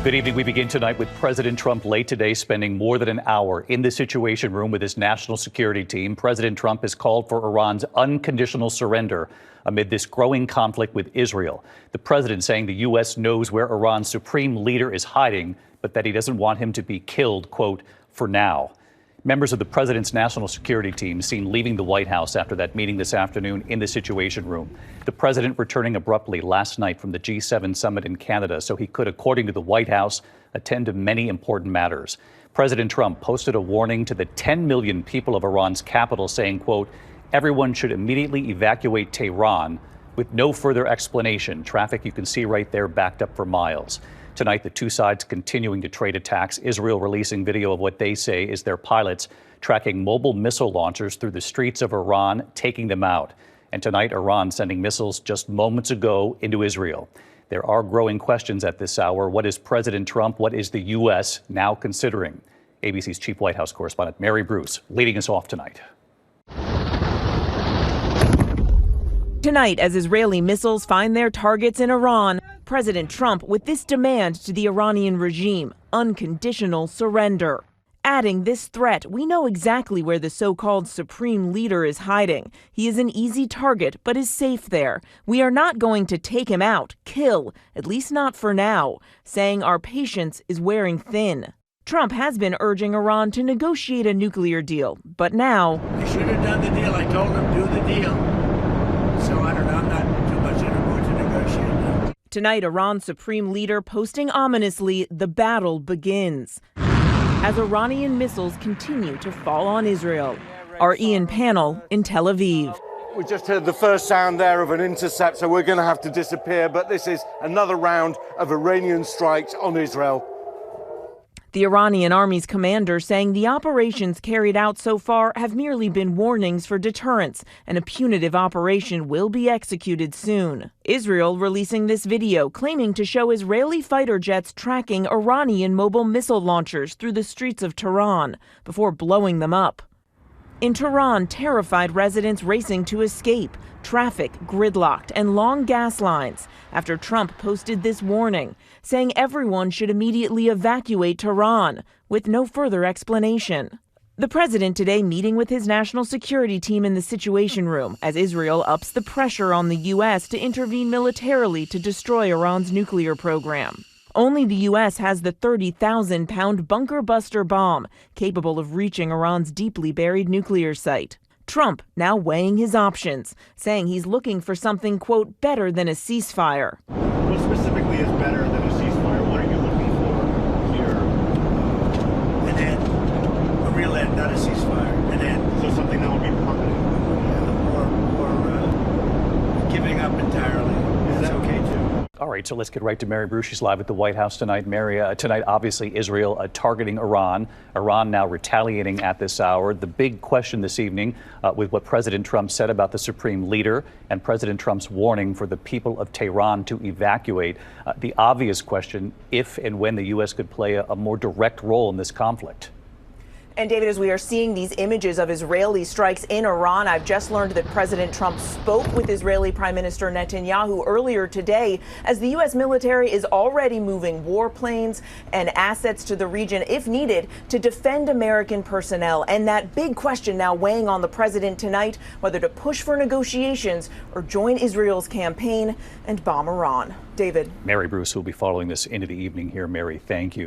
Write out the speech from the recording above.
Good evening. We begin tonight with President Trump late today spending more than an hour in the Situation Room with his national security team. President Trump has called for Iran's unconditional surrender amid this growing conflict with Israel. The president saying the U.S. knows where Iran's supreme leader is hiding, but that he doesn't want him to be killed, quote, for now. Members of the president's national security team seen leaving the White House after that meeting this afternoon in the Situation Room. The president returning abruptly last night from the G7 summit in Canada so he could, according to the White House, attend to many important matters. President Trump posted a warning to the 10 million people of Iran's capital saying, quote, everyone should immediately evacuate Tehran with no further explanation. Traffic you can see right there backed up for miles. Tonight, the two sides continuing to trade attacks, Israel releasing video of what they say is their pilots tracking mobile missile launchers through the streets of Iran, taking them out. And tonight, Iran sending missiles just moments ago into Israel. There are growing questions at this hour. What is President Trump? What is the U.S. now considering? ABC's chief White House correspondent Mary Bruce leading us off tonight. Tonight, as Israeli missiles find their targets in Iran, President Trump with this demand to the Iranian regime, unconditional surrender. Adding this threat, we know exactly where the so-called supreme leader is hiding. He is an easy target, but is safe there. We are not going to take him out, kill, at least not for now, saying our patience is wearing thin. Trump has been urging Iran to negotiate a nuclear deal, but now... They should have done the deal. I told them do the deal. So I don't know, I'm not too much in a mood to negotiate now. Tonight, Iran's supreme leader posting ominously, the battle begins. As Iranian missiles continue to fall on Israel. Our Ian Panel in Tel Aviv. We just heard the first sound there of an intercept, so we're going to have to disappear. But this is another round of Iranian strikes on Israel. The Iranian army's commander saying the operations carried out so far have merely been warnings for deterrence, and a punitive operation will be executed soon. Israel releasing this video claiming to show Israeli fighter jets tracking Iranian mobile missile launchers through the streets of Tehran before blowing them up. In Tehran, terrified residents racing to escape, traffic gridlocked and long gas lines after Trump posted this warning, saying everyone should immediately evacuate Tehran with no further explanation. The president today meeting with his national security team in the Situation Room as Israel ups the pressure on the U.S. to intervene militarily to destroy Iran's nuclear program. Only the U.S. has the 30,000-pound bunker buster bomb capable of reaching Iran's deeply buried nuclear site. Trump now weighing his options, saying he's looking for something, quote, better than a ceasefire. What specifically is better than a ceasefire? What are you looking for here? An end. A real end, not a ceasefire. An end. So something that would be permanent? Or giving up entirely. That's okay, too. All right, so let's get right to Mary Bruce. She's live at the White House tonight. Mary, tonight, obviously, Israel targeting Iran. Iran now retaliating at this hour. The big question this evening with what President Trump said about the supreme leader and President Trump's warning for the people of Tehran to evacuate. The obvious question, if and when the U.S. could play a more direct role in this conflict. And David, as we are seeing these images of Israeli strikes in Iran, I've just learned that President Trump spoke with Israeli Prime Minister Netanyahu earlier today as the U.S. military is already moving warplanes and assets to the region, if needed, to defend American personnel. And that big question now weighing on the president tonight, whether to push for negotiations or join Israel's campaign and bomb Iran. David. Mary Bruce will be following this into the evening here. Mary, thank you.